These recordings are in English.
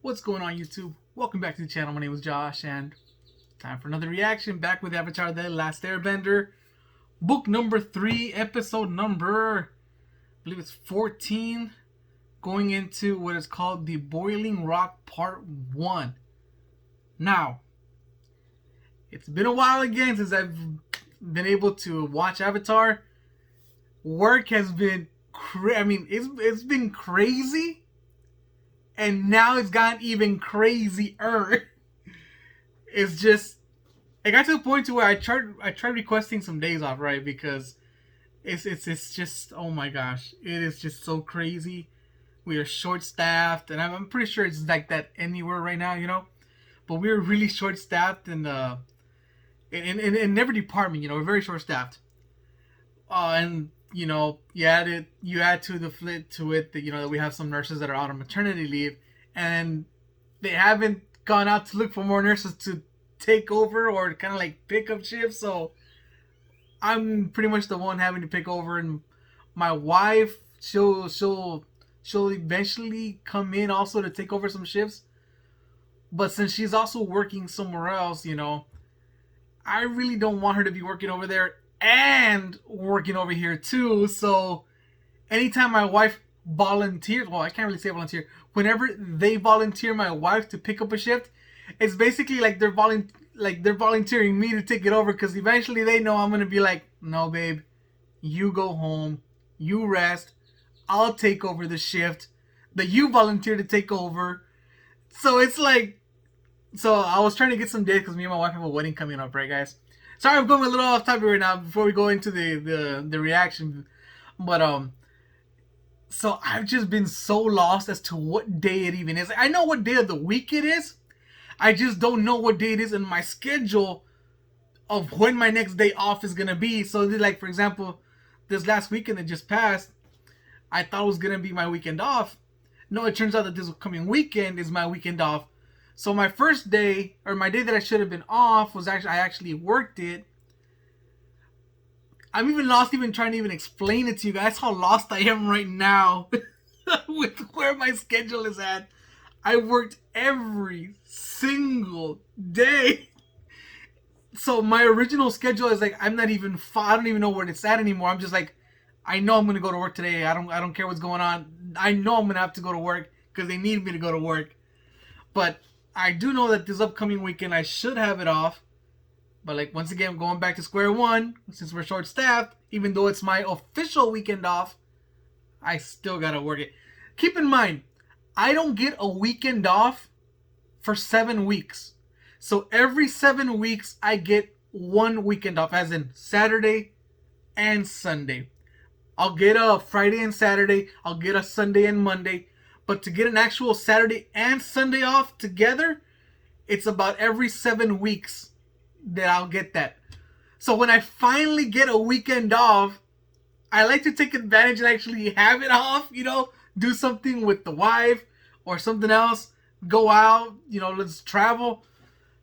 What's going on, YouTube? Welcome back to the channel. My name is Josh, and time for another reaction. Back with Avatar: The Last Airbender, book number 3, episode number, I believe it's 14, going into what is called the Boiling Rock Part 1. Now, it's been a while again since I've been able to watch Avatar. Work has been, it's been crazy. And now it's gotten even crazier. It's just, it got to the point to where I tried requesting some days off, right? Because it's just, oh my gosh, it is just so crazy. We are short staffed, and I'm pretty sure it's like that anywhere right now, But we're really short staffed in every department, we're very short staffed. And you add to the flit to it that that we have some nurses that are out on maternity leave, and they haven't gone out to look for more nurses to take over or kind of like pick up shifts. So I'm pretty much the one having to pick over, and my wife she'll eventually come in also to take over some shifts. But since she's also working somewhere else, I really don't want her to be working over there and working over here too. So anytime my wife volunteers, well, I can't really say volunteer. Whenever they volunteer my wife to pick up a shift, it's basically like they're volunteering me to take it over, because eventually they know I'm gonna be like, no, babe, you go home, you rest. I'll take over the shift that you volunteer to take over. So it's like, so I was trying to get some dates because me and my wife have a wedding coming up, right, guys? Sorry, I'm going a little off topic right now before we go into the reaction, but so I've just been so lost as to what day it even is. I know what day of the week it is. I just don't know what day it is in my schedule of when my next day off is gonna be. So, like, for example, this last weekend that just passed, I thought it was gonna be my weekend off. No, it turns out that this coming weekend is my weekend off. So my first day, or my day that I should have been off, was actually, I actually worked it. I'm even lost even trying to even explain it to you guys how lost I am right now with where my schedule is at. I worked every single day. So my original schedule is like, I don't even know where it's at anymore. I'm just like, I know I'm gonna go to work today. I don't care what's going on. I know I'm gonna have to go to work because they need me to go to work. But I do know that this upcoming weekend I should have it off. But like, once again, going back to square one, since we're short staffed, even though it's my official weekend off, I still gotta work it. Keep in mind, I don't get a weekend off for 7 weeks. So every 7 weeks I get one weekend off, as in Saturday and Sunday. I'll get a Friday and Saturday, I'll get a Sunday and Monday. But to get an actual Saturday and Sunday off together, it's about every 7 weeks that I'll get that. So when I finally get a weekend off, I like to take advantage and actually have it off, do something with the wife or something else, go out, let's travel,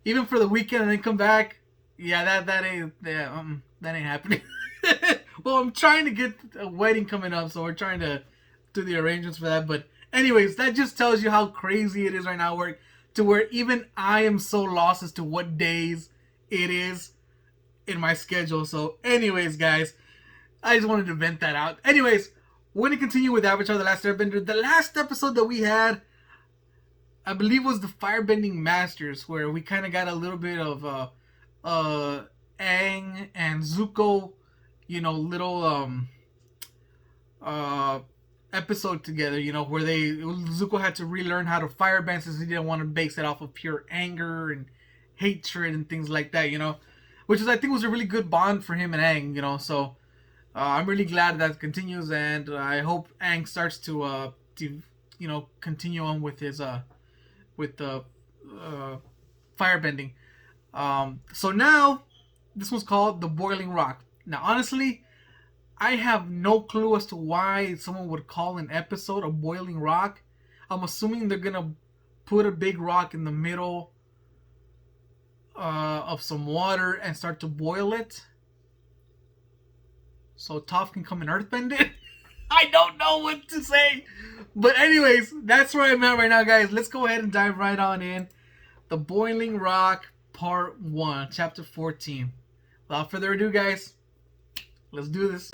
even for the weekend, and then come back. Yeah, that ain't happening. Well, I'm trying to get a wedding coming up, so we're trying to do the arrangements for that. But anyways, that just tells you how crazy it is right now, to where even I am so lost as to what days it is in my schedule. So anyways, guys, I just wanted to vent that out. Anyways, we're going to continue with Avatar: The Last Airbender. The last episode that we had, I believe, was the Firebending Masters, where we kind of got a little bit of Aang and Zuko, little episode together, where Zuko had to relearn how to firebend since he didn't want to base it off of pure anger and hatred and things like that, which I think was a really good bond for him and Aang, so I'm really glad that continues, and I hope Aang starts to continue on with his with the firebending. So now this one's called The Boiling Rock. Now, honestly, I have no clue as to why someone would call an episode a boiling rock. I'm assuming they're gonna put a big rock in the middle of some water and start to boil it, so Toph can come and earthbend it. I don't know what to say. But anyways, that's where I'm at right now, guys. Let's go ahead and dive right on in. The Boiling Rock, Part 1, Chapter 14. Without further ado, guys, let's do this.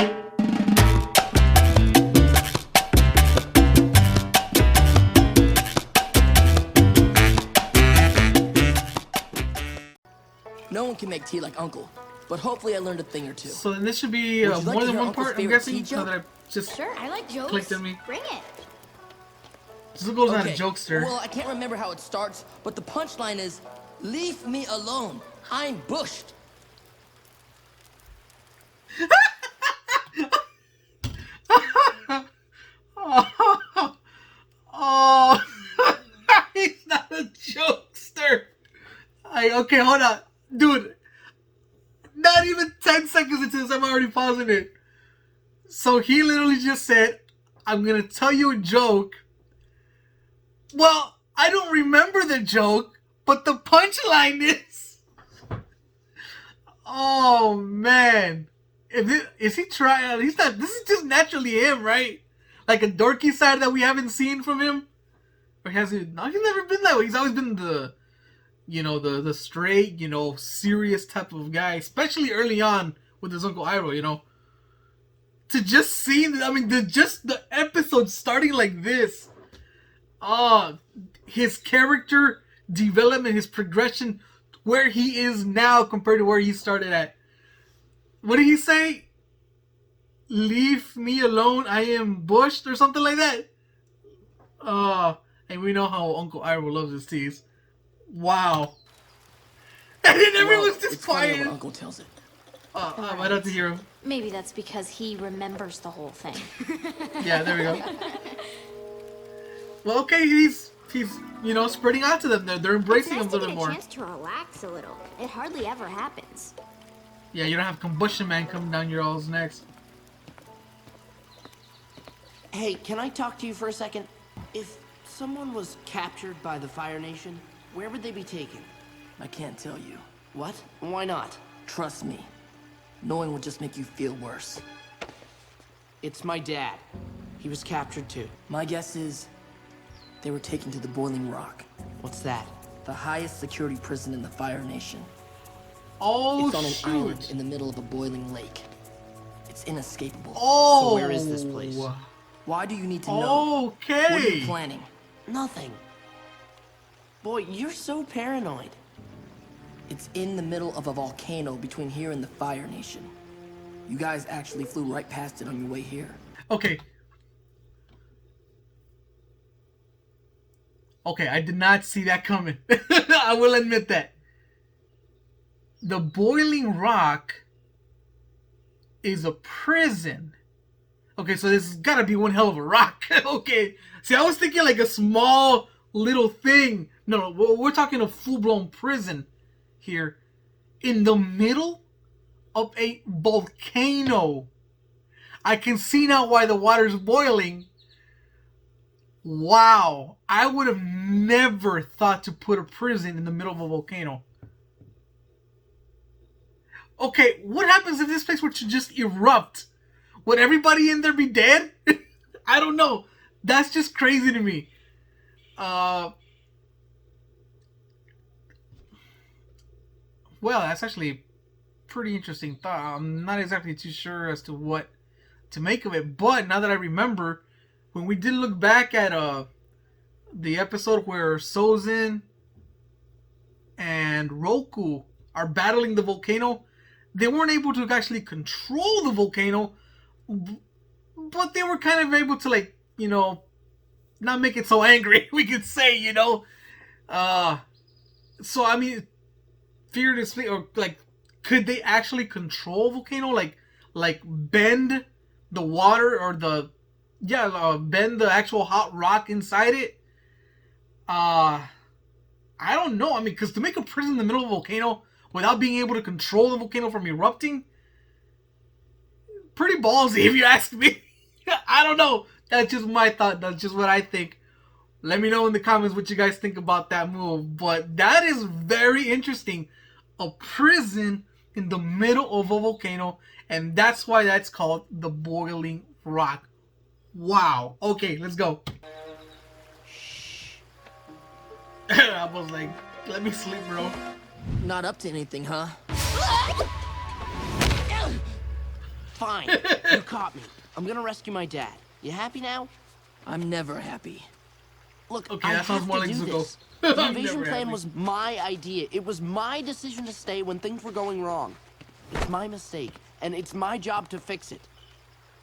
No one can make tea like Uncle, but hopefully I learned a thing or two. So then this should be more than one part, I'm guessing, so that I just Sure, I like jokes. clicked in me. Bring it. Zuko's not a jokester. Well, I can't remember how it starts, but the punchline is, leave me alone. I'm bushed. Oh, he's not a jokester. Okay, hold on. Dude, not even 10 seconds into this, I'm already pausing it. So he literally just said, I'm going to tell you a joke. Well, I don't remember the joke, but the punchline is... Oh, man. Is he trying? He's not... This is just naturally him, right? Like a dorky side that we haven't seen from him? Or has he... No, he's never been that way. He's always been the... You know, the straight, you know, serious type of guy. Especially early on with his Uncle Iroh, you know. To just see... I mean, just the episode starting like this... his character development, his progression, where he is now compared to where he started at. What did he say? Leave me alone, I am bushed, or something like that. And we know how Uncle Iroh loves his teas. Wow. And then everyone's just quiet. When Uncle tells it. I'd have to hear him. Maybe that's because he remembers the whole thing. Yeah, there we go. Well, okay, he's you know, spreading out to them. They're embracing him a little bit more. It's nice to get a chance to relax a little. It hardly ever happens. Yeah, you don't have Combustion Man coming down your all's necks. Hey, can I talk to you for a second? If someone was captured by the Fire Nation, where would they be taken? I can't tell you. What? Why not? Trust me. Knowing will just make you feel worse. It's my dad. He was captured too. My guess is they were taken to the Boiling Rock. What's that? The highest security prison in the Fire Nation. Oh, it's on an shoot. island in the middle of a boiling lake. It's inescapable. Oh. So where is this place? Why do you need to know? Okay. What are you planning? Nothing. Boy, you're so paranoid. It's in the middle of a volcano between here and the Fire Nation. You guys actually flew right past it on your way here. Okay. Okay, I did not see that coming. I will admit that. The Boiling Rock is a prison. Okay, so this has got to be one hell of a rock. Okay. See, I was thinking like a small little thing. No, we're talking a full-blown prison here. In the middle of a volcano. I can see now why the water's boiling. Wow. I would have never thought to put a prison in the middle of a volcano. Okay, what happens if this place were to just erupt? Would everybody in there be dead? I don't know. That's just crazy to me. Well, that's actually a pretty interesting thought. I'm not exactly too sure as to what to make of it. But now that I remember, when we did look back at the episode where Sozin and Roku are battling the volcano, they weren't able to actually control the volcano, but they were kind of able to, like, you know, not make it so angry, we could say, you know. So, I mean, fear to speak, or, like, could they actually control volcano? Like bend the water, or bend the actual hot rock inside it? I don't know. I mean, because to make a prison in the middle of a volcano without being able to control the volcano from erupting, pretty ballsy if you ask me. I don't know. That's just my thought. That's just what I think. Let me know in the comments what you guys think about that move. But that is very interesting. A prison in the middle of a volcano. And that's why that's called the Boiling Rock. Wow. Okay, let's go. I was like, let me sleep, bro. Not up to anything, huh? Fine. You caught me. I'm gonna rescue my dad. You happy now? I'm never happy. Look, Okay, I that sounds have more to like do Zuko. this. The I'm invasion never plan happy. was my idea. It was my decision to stay when things were going wrong. It's my mistake, and it's my job to fix it.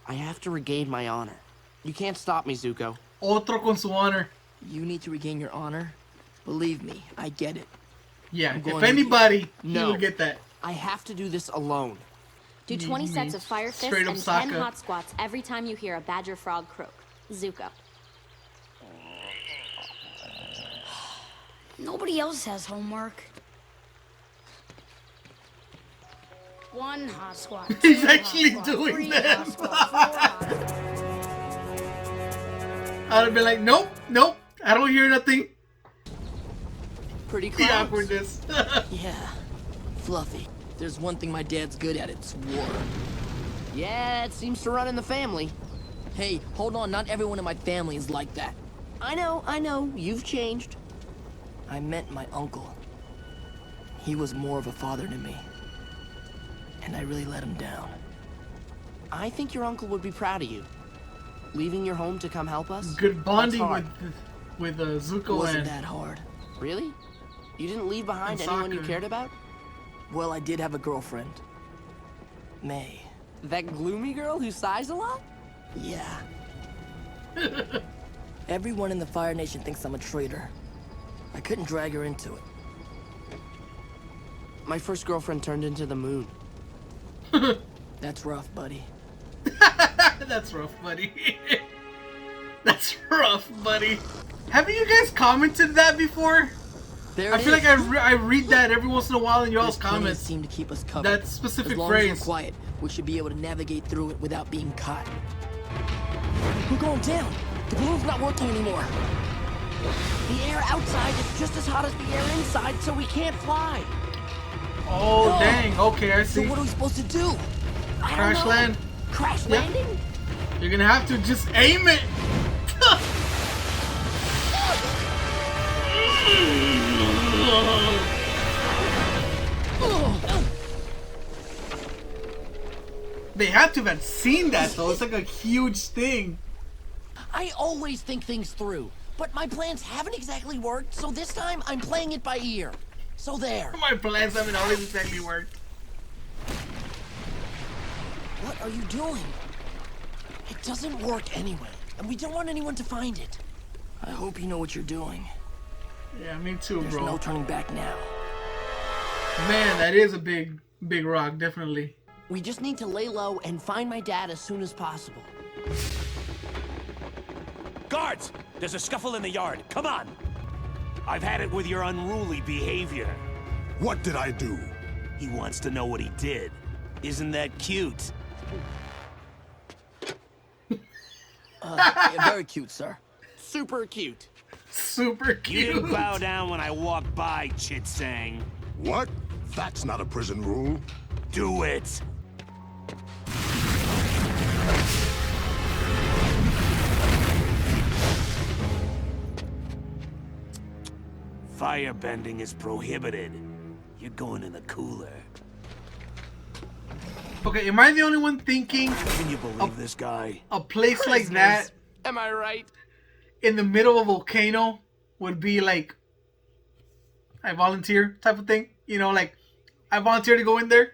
I have to regain my honor. You can't stop me, Zuko. Otro con su honor. You need to regain your honor? Believe me, I get it. Yeah, I'm going if with you. anybody, he No. would get that. I have to do this alone. Do 20 Me- sets of fire fists straight up and 10 Sokka. hot squats every time you hear a badger frog croak. Zuko. Nobody else has homework. 1 hot squat. He's 2 hot actually squat, doing 3 them. hot squat, 4 hot squat. I'd have been like, nope, nope, I don't hear nothing. Pretty The close. awkwardness. Yeah. Fluffy. There's one thing my dad's good at, it's war. Yeah, it seems to run in the family. Hey, hold on, not everyone in my family is like that. I know. You've changed. I meant my uncle. He was more of a father to me. And I really let him down. I think your uncle would be proud of you. Leaving your home to come help us? Good bonding That's hard. with It Zuko wasn't and that hard. Really? You didn't leave behind And anyone you Sokka. cared about? Well, I did have a girlfriend. May. That gloomy girl who sighs a lot? Yeah. Everyone in the Fire Nation thinks I'm a traitor. I couldn't drag her into it. My first girlfriend turned into the moon. That's rough, buddy. That's rough, buddy. That's rough, buddy. Haven't you guys commented that before? There I it feel is. like I read that every once in a while in y'all's There's plenty of comments. steam to keep us covered. That specific as long as phrase. we're quiet, we should be able to navigate through it without being caught. We're going down. The balloon's not working anymore. The air outside is just as hot as the air inside, so we can't fly. Oh, Oh. dang. Okay, I So see. what are we supposed to do? I don't Crash know. land. Crash Yeah. landing? You're gonna have to just aim it. They have to have seen that though. It's like a huge thing. I always think things through, but my plans haven't exactly worked, so this time I'm playing it by ear. So there. My plans haven't always exactly worked. What are you doing? It doesn't work anyway, and we don't want anyone to find it. I hope you know what you're doing. Yeah, me too, There's bro. no turning back now. Man, that is a big rock, definitely. We just need to lay low and find my dad as soon as possible. Guards! There's a scuffle in the yard. Come on! I've had it with your unruly behavior. What did I do? He wants to know what he did. Isn't that cute? Yeah, very cute, sir. Super cute. Super You cute. didn't bow down when I walked by, Chit-sang. What? That's not a prison rule. Do it! Firebending is prohibited. You're going in the cooler. Okay, am I the only one thinking Can you believe this guy? a place like that Am I right? in the middle of a volcano would be like I volunteer type of thing? You know, like I volunteer to go in there?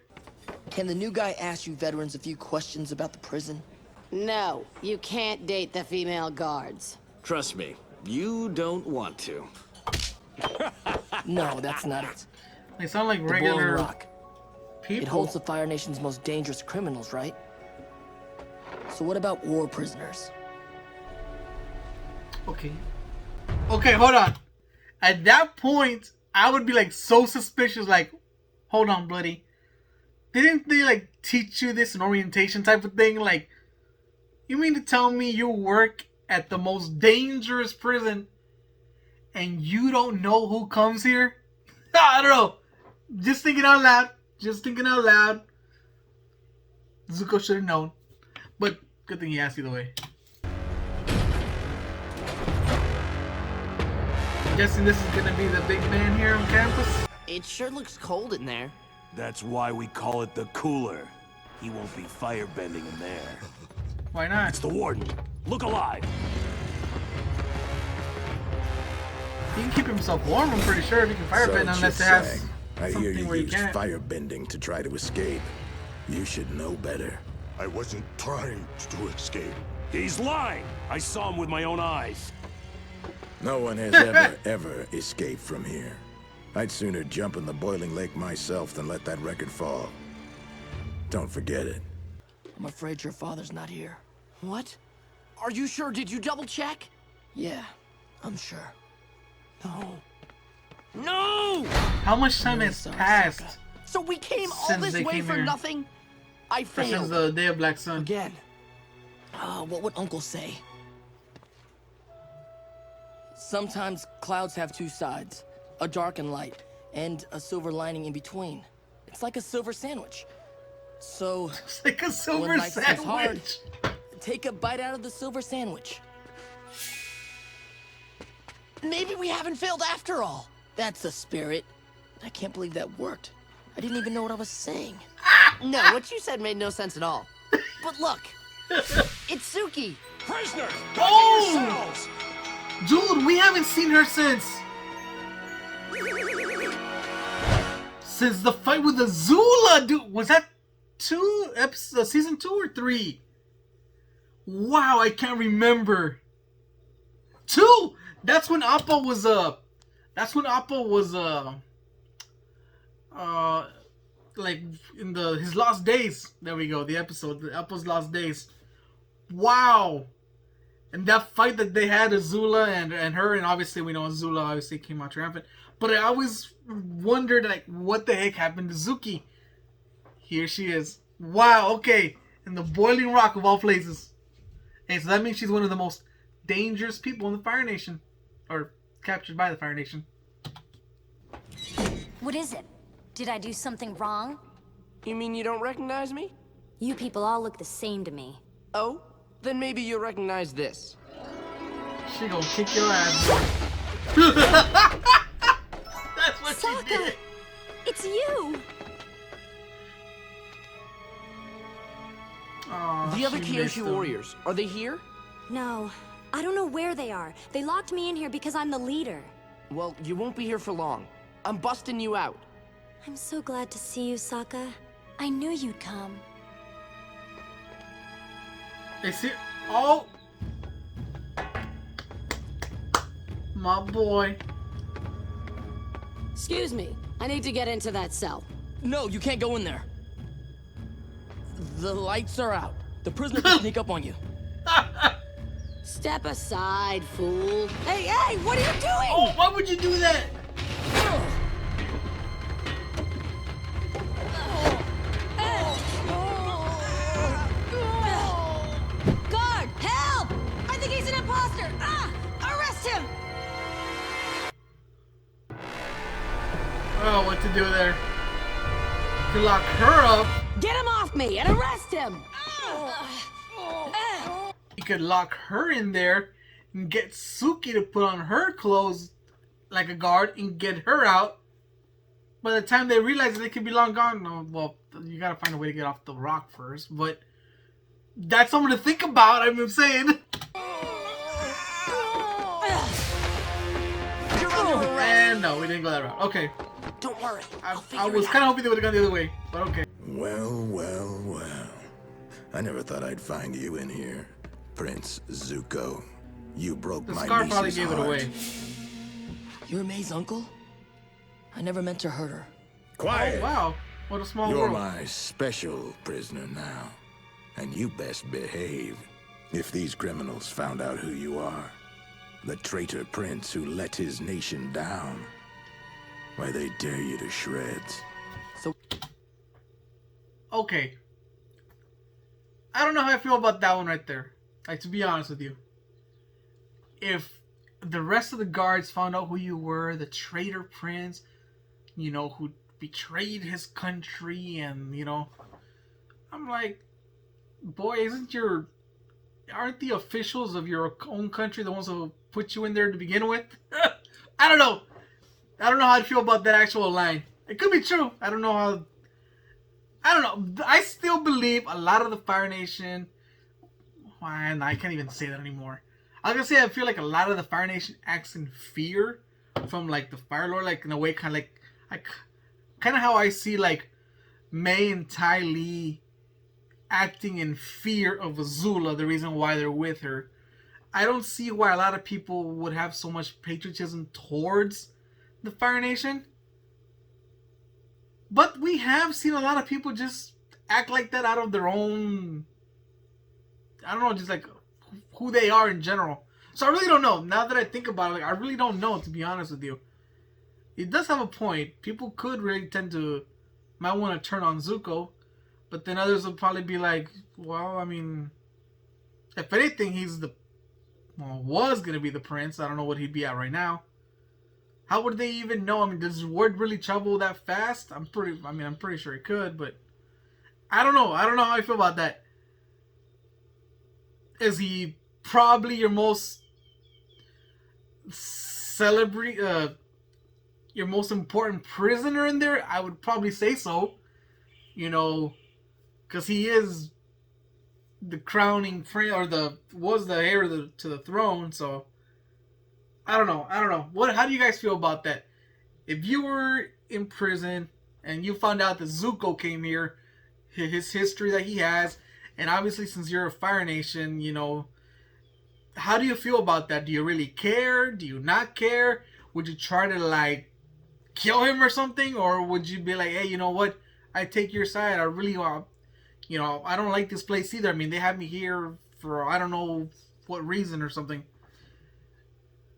Can the new guy ask you veterans a few questions about the prison? No, you can't date the female guards. Trust me, you don't want to. No, that's not it. They sound like The Boiling regular Rock. people. It holds the Fire Nation's most dangerous criminals, right? So what about war prisoners? Okay. Okay, hold on. At that point, I would be like so suspicious, like, hold on, buddy. Didn't they like teach you this in orientation type of thing? Like, you mean to tell me you work at the most dangerous prison and you don't know who comes here? I don't know. Just thinking out loud. Just thinking out loud. Zuko should have known. But good thing he asked either way. I'm guessing this is gonna be the big man here on campus. It sure looks cold in there. That's why we call it the cooler. He won't be firebending in there. Why not? It's the warden. Look alive. He can keep himself warm, I'm pretty sure, if he can firebend, unless it has I hear something you where he used can't. firebending to try to escape. You should know better. I wasn't trying to escape. He's lying. I saw him with my own eyes. No one has ever escaped from here. I'd sooner jump in the boiling lake myself than let that record fall. Don't forget it. I'm afraid your father's not here. What? Are you sure? Did you double check? Yeah, I'm sure. No. No! How much time Really has sorry, passed Sokka. So we came all Since this they way came for here. nothing? I since failed. the day of Black Sun? Again. What would Uncle say? Sometimes clouds have two sides, a dark and light, and a silver lining in between. It's like a silver sandwich. So, It's like a silver when life gets hard, sandwich. take a bite out of the silver sandwich. Maybe we haven't failed after all. That's the spirit. I can't believe that worked. I didn't even know what I was saying. No, what you said made no sense at all. But look, it's Suki. Prisoners, Oh! yourselves! Dude, we haven't seen her since the fight with Azula, dude. Was that season 2 or 3? Wow, I can't remember. 2. That's when Appa was like in his lost days. There we go. The episode, Appa's lost days. Wow. And that fight that they had, Azula and her, and obviously we know Azula obviously came out triumphant. But I always wondered, like, what the heck happened to Zuki? Here she is. Wow, okay. In the boiling rock of all places. Hey, so that means she's one of the most dangerous people in the Fire Nation. Or captured by the Fire Nation. What is it? Did I do something wrong? You mean you don't recognize me? You people all look the same to me. Oh? Then maybe you'll recognize this. She gonna kick your ass. That's what she Sokka! did. It's you! Aw, The other she missed Kyoshu him. warriors, are they here? No, I don't know where they are. They locked me in here because I'm the leader. Well, you won't be here for long. I'm busting you out. I'm so glad to see you, Sokka. I knew you'd come. They see. Oh! My boy. Excuse me. I need to get into that cell. No, you can't go in there. The lights are out. The prisoner can sneak up on you. Step aside, fool. Hey, hey, what are you doing? Oh, why would you do that? Guard, help! I think he's an imposter! Arrest him! Oh, what to do there? To lock her up. Get him off me and arrest him! You could lock her in there and get Suki to put on her clothes like a guard and get her out. By the time they realize they could be long gone, no, well, you gotta find a way to get off the rock first. But that's something to think about. I'm saying. You're under arrest. And no, we didn't go that route. Okay, Don't worry. I was kind of hoping they would have gone the other way, but okay. Well, well, well. I never thought I'd find you in here, Prince Zuko. You broke The my scar niece's probably gave it heart. away. You're May's uncle? I never meant to hurt her. Quiet! Wow, what a small You're world. my special prisoner now, and you best behave. If these criminals found out who you are, the traitor prince who let his nation down, why, they tear you to shreds. So, Okay. I don't know how I feel about that one right there. Like, to be honest with you. If the rest of the guards found out who you were, the traitor prince, you know, who betrayed his country and, you know, I'm like, boy, aren't the officials of your own country the ones who put you in there to begin with? I don't know. I don't know how I feel about that actual line. It could be true. I don't know how. I don't know. I still believe a lot of the Fire Nation. And I can't even say that anymore. I was gonna say I feel like a lot of the Fire Nation acts in fear from like the Fire Lord, like in a way, kind of how I see like May and Ty Lee acting in fear of Azula. The reason why they're with her. I don't see why a lot of people would have so much patriotism towards the Fire Nation. But we have seen a lot of people just act like that out of their own, I don't know, just like who they are in general. So I really don't know. Now that I think about it, like, I really don't know, to be honest with you. It does have a point. People could really might want to turn on Zuko. But then others will probably be like, well, I mean, if anything, was going to be the prince. I don't know what he'd be at right now. How would they even know? I mean, does word really travel that fast? I'm pretty sure it could, but I don't know. I don't know how I feel about that. Is he probably your most your most important prisoner in there? I would probably say so. You know, because he is the crowning prince, or was the heir to the throne. So I don't know. How do you guys feel about that? If you were in prison and you found out that Zuko came here, his history that he has, and obviously since you're a Fire Nation, you know, how do you feel about that? Do you really care? Do you not care? Would you try to like kill him or something? Or would you be like, hey, you know what? I take your side. I really, you know, I don't like this place either. I mean, they have me here for I don't know what reason or something.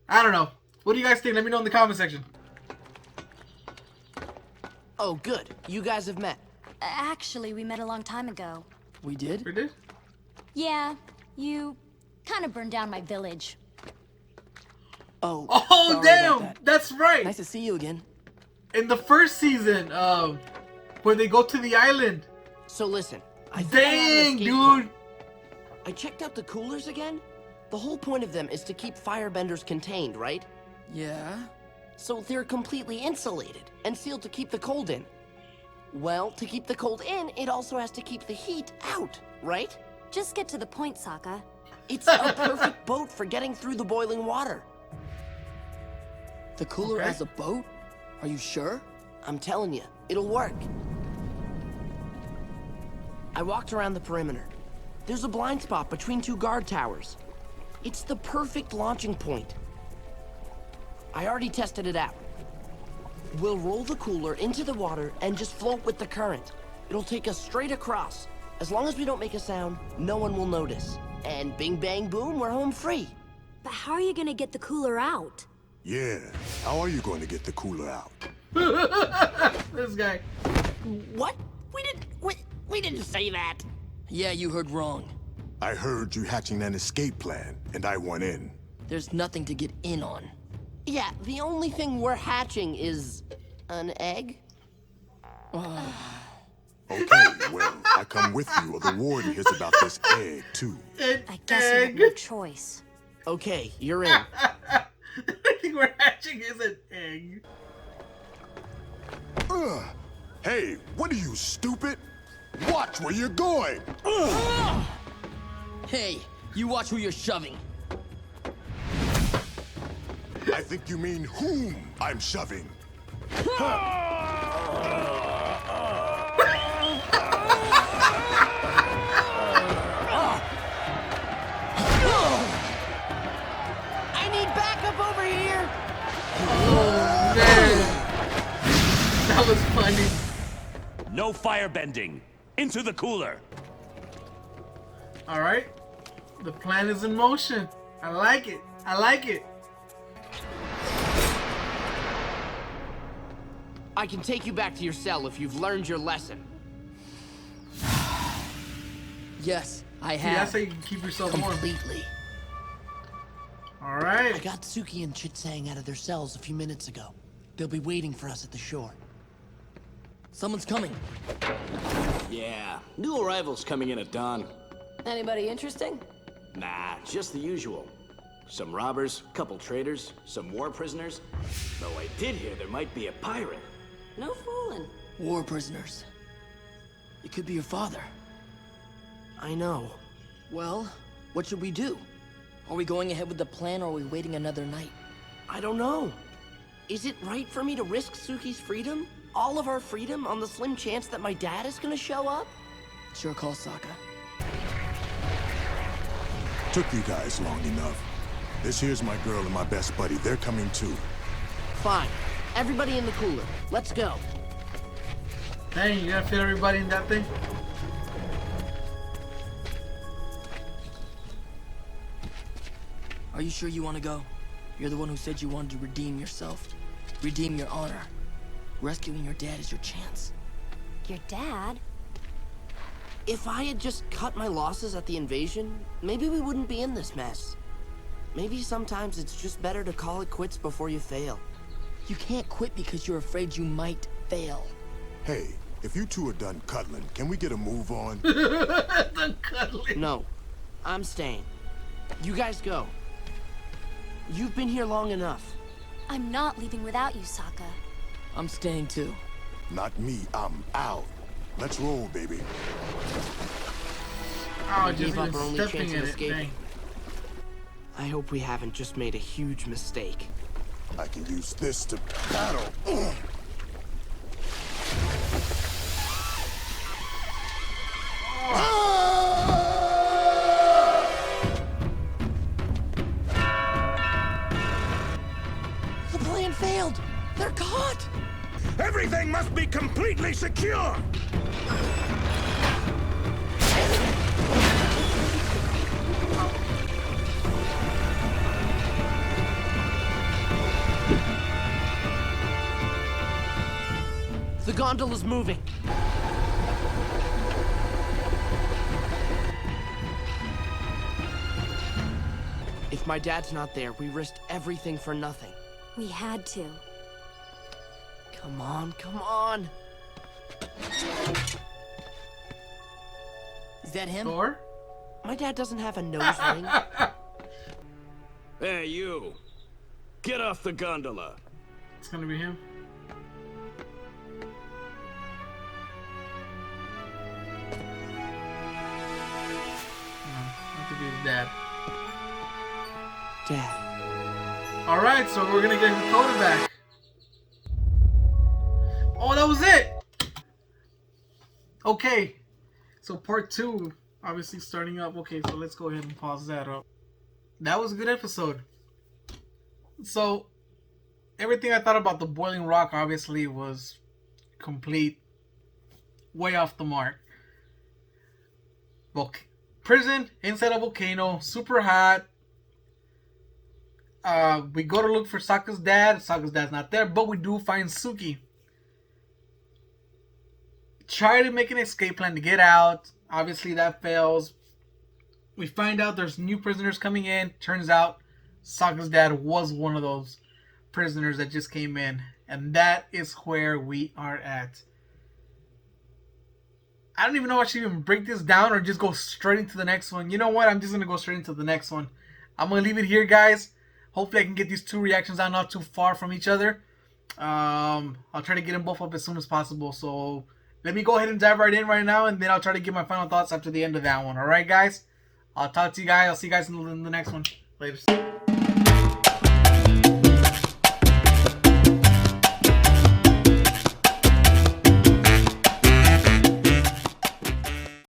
I don't know. What do you guys think? Let me know in the comment section. Oh, good. You guys have met. Actually, we met a long time ago. We did? We did? Yeah, you kind of burned down my village. Oh, Oh, sorry about damn! that. That's right! Nice to see you again. In the first season, where they go to the island. So listen, I think Dang, dude! plan. I checked out the coolers again. The whole point of them is to keep firebenders contained, right? Yeah? So they're completely insulated and sealed to keep the cold in. Well, to keep the cold in, it also has to keep the heat out, right? Just get to the point, Sokka. It's a perfect boat for getting through the boiling water. The cooler as a boat? Are you sure? I'm telling you, it'll work. I walked around the perimeter. There's a blind spot between two guard towers. It's the perfect launching point. I already tested it out. We'll roll the cooler into the water and just float with the current. It'll take us straight across. As long as we don't make a sound, no one will notice. And bing bang boom, we're home free. But how are you gonna get the cooler out? Yeah, how are you going to get the cooler out? This guy. What? We didn't say that. Yeah, you heard wrong. I heard you hatching an escape plan, and I want in. There's nothing to get in on. Yeah, the only thing we're hatching is an egg. Okay, well, I come with you, or the warden hears about this egg, too. I guess you have no choice. Okay, you're in. I think we're hatching is an egg. Hey, what are you, stupid? Watch where you're going! Hey, you watch who you're shoving. I think you mean whom I'm shoving. I need backup over here! Oh, man. That was funny. No firebending. Into the cooler. All right. The plan is in motion. I like it. I like it. I can take you back to your cell if you've learned your lesson. Yes, I See, have. that's how you can keep yourself warm. Completely. All right. I got Suki and Chitsang out of their cells a few minutes ago. They'll be waiting for us at the shore. Someone's coming. Yeah, new arrivals coming in at dawn. Anybody interesting? Nah, just the usual. Some robbers, couple traitors, some war prisoners. Though I did hear there might be a pirate. No fooling. War prisoners. It could be your father. I know. Well, what should we do? Are we going ahead with the plan, or are we waiting another night? I don't know. Is it right for me to risk Suki's freedom? All of our freedom on the slim chance that my dad is gonna show up? It's your call, Sokka. Took you guys long enough. This here's my girl and my best buddy. They're coming too. Fine. Everybody in the cooler. Let's go. Hey, you gotta fit everybody in that thing? Are you sure you want to go? You're the one who said you wanted to redeem yourself. Redeem your honor. Rescuing your dad is your chance. Your dad? If I had just cut my losses at the invasion, maybe we wouldn't be in this mess. Maybe sometimes it's just better to call it quits before you fail. You can't quit because you're afraid you might fail. Hey, if you two are done cuddling, can we get a move on? Done cuddling. No, I'm staying. You guys go. You've been here long enough. I'm not leaving without you, Sokka. I'm staying too. Not me, I'm out. Let's roll, baby. Oh, We just gave up even our only stepping chance in of it. escaping. Dang. I hope we haven't just made a huge mistake. I can use this to battle. The plan failed! They're caught! Everything must be completely secure! The gondola's moving. If my dad's not there, we risked everything for nothing. We had to. Come on, come on. Is that him? Thor? My dad doesn't have a nose ring. Hey, you. Get off the gondola. It's gonna be him. Have to be his dad. Dad. Alright, so we're gonna get Dakota back. Oh, that was it! Okay. So part 2, obviously starting up. Okay, so let's go ahead and pause that up. That was a good episode. So, everything I thought about the Boiling Rock obviously was complete. Way off the mark. Prison inside a volcano, super hot. We go to look for Sokka's dad. Sokka's dad's not there, but we do find Suki. Try to make an escape plan to get out. Obviously that fails. We find out there's new prisoners coming in. Turns out Sokka's dad was one of those prisoners that just came in. And that is where we are at. I don't even know if I should even break this down or just go straight into the next one. You know what? I'm just going to go straight into the next one. I'm going to leave it here, guys. Hopefully I can get these 2 reactions out not too far from each other. I'll try to get them both up as soon as possible. So let me go ahead and dive right in right now, and then I'll try to give my final thoughts after the end of that one. Alright, guys? I'll talk to you guys. I'll see you guys in the next one. Later.